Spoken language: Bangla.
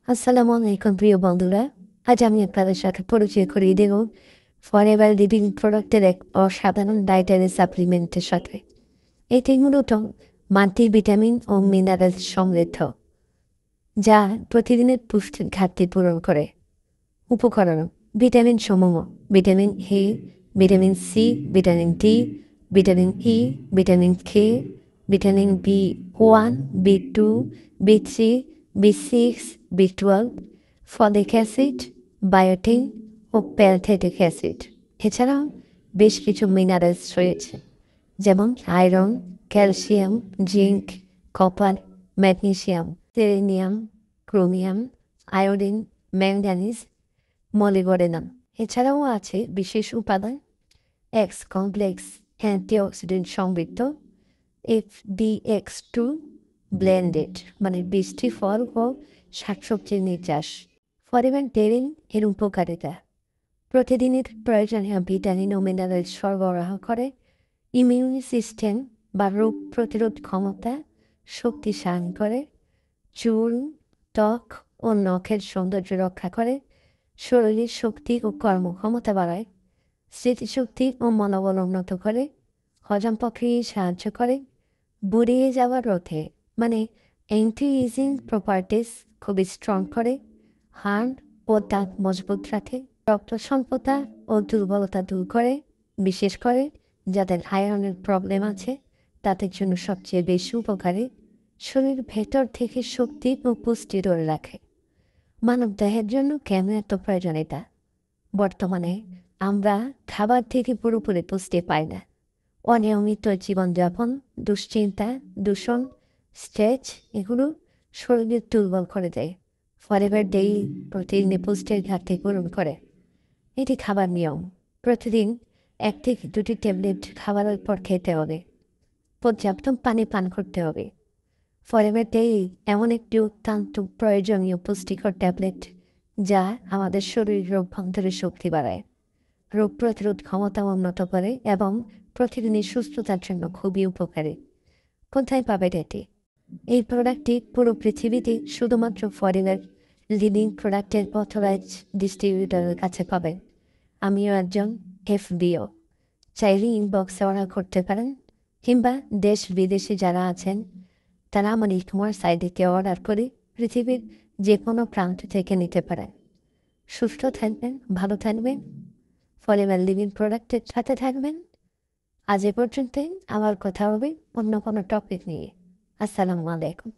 আসসালামু আলাইকুম প্রিয় বন্ধুরা। আজ আমি আপনাদের সাথে পরিচয় করিয়ে দেব ফরএভার লিভিং প্রোডাক্টের এক অসাধারণ ডায়েটারি সাপ্লিমেন্টের সাথে। এটি মূলত মাল্টিভিটামিন ও মিনারেল সমৃদ্ধ, যা প্রতিদিনের পুষ্টির ঘাটতি পূরণ করে। উপকরণ: ভিটামিন সমূহ: vitamin A, vitamin C, vitamin D, vitamin E, vitamin K, vitamin B one, B2, বি3, বি6, বি12, folic acid, বায়োটিন O প্যালথেটিক acid. এছাড়াও বেশ কিছু মিনারেলস রয়েছে, যেমন iron, calcium, zinc, copper, magnesium, selenium, chromium, iodine, manganese, molybdenum. এছাড়াও আছে বিশেষ উপাদান এক্স কমপ্লেক্স অ্যান্টিঅক্সিডেন্ট সমৃদ্ধ FDX2 ব্লেন্ডেড, মানে বৃষ্টি ফল ও শাকসবজির নির্যাস। ফরএভার ডেইরি এর উপকারিতা: প্রতিদিনের প্রয়োজনীয় ভিটামিন ও মিনারেল সরবরাহ করে, ইমিউন সিস্টেম বা রোগ প্রতিরোধ ক্ষমতা শক্তিশালী করে, চুল, ত্বক ও নখের সৌন্দর্য রক্ষা করে, শরীরের শক্তি ও কর্মক্ষমতা বাড়ায়, স্মৃতিশক্তি ও মনোবল উন্নত করে, হজম প্রক্রিয়ায় সাহায্য করে, বুড়িয়ে যাওয়া রোধে, মানে অ্যান্টি এজিং প্রপার্টিস খুবই স্ট্রং করে, হাড় ও দাঁত মজবুত রাখে, রক্ত স্বল্পতা ও দুর্বলতা দূর করে, বিশেষ করে যাদের আয়রনের প্রবলেম আছে তাদের জন্য সবচেয়ে বেশি উপকারী। শরীর ভেতর থেকে শক্তি ও পুষ্টি ধরে রাখে। মানব দেহের জন্য কেন এত প্রয়োজন এটা? বর্তমানে আমরা খাবার থেকে পুরোপুরি পুষ্টি পাই না। অনিয়মিত জীবনযাপন, দুশ্চিন্তা, দূষণ, স্ট্রেস এগুলো শরীরে দুর্বল করে দেয়। ফরএভার ডেইরি প্রতিদিন পুষ্টির ঘাটতি পূরণ করে। এটি খাবার নিয়ম: প্রতিদিন 1 থেকে 2টি ট্যাবলেট খাবারের পর খেতে হবে। পর্যাপ্ত পানি পান করতে হবে। ফরএভার ডেইরি এমন একটি অত্যন্ত প্রয়োজনীয় পুষ্টিকর ট্যাবলেট যা আমাদের শরীর রোগ প্রতিরোধের শক্তি বাড়ায়, রোগ প্রতিরোধ ক্ষমতা উন্নত করে এবং প্রতিদিনের সুস্থতার জন্য খুবই উপকারী। কোথায় পাবেন এটি? এই প্রোডাক্টটি পুরো পৃথিবীতে শুধুমাত্র ফরএভার লিভিং প্রোডাক্টের অথরাইজ ডিস্ট্রিবিউটরের কাছে পাবেন। আমিও একজন FBO। চাইলে ইনবক্সে অর্ডার করতে পারেন, কিংবা দেশ বিদেশে যারা আছেন তারা আমার ই-কমার্স সাইটে অর্ডার করে পৃথিবীর যে কোনো প্রান্ত থেকে নিতে পারেন। সুস্থ থাকবেন, ভালো থাকবেন, ফরএভার লিভিং প্রোডাক্টের সাথে থাকবেন। আজ এ পর্যন্তই। আবার কথা হবে অন্য কোনো টপিক নিয়ে। আসসালামু আলাইকুম।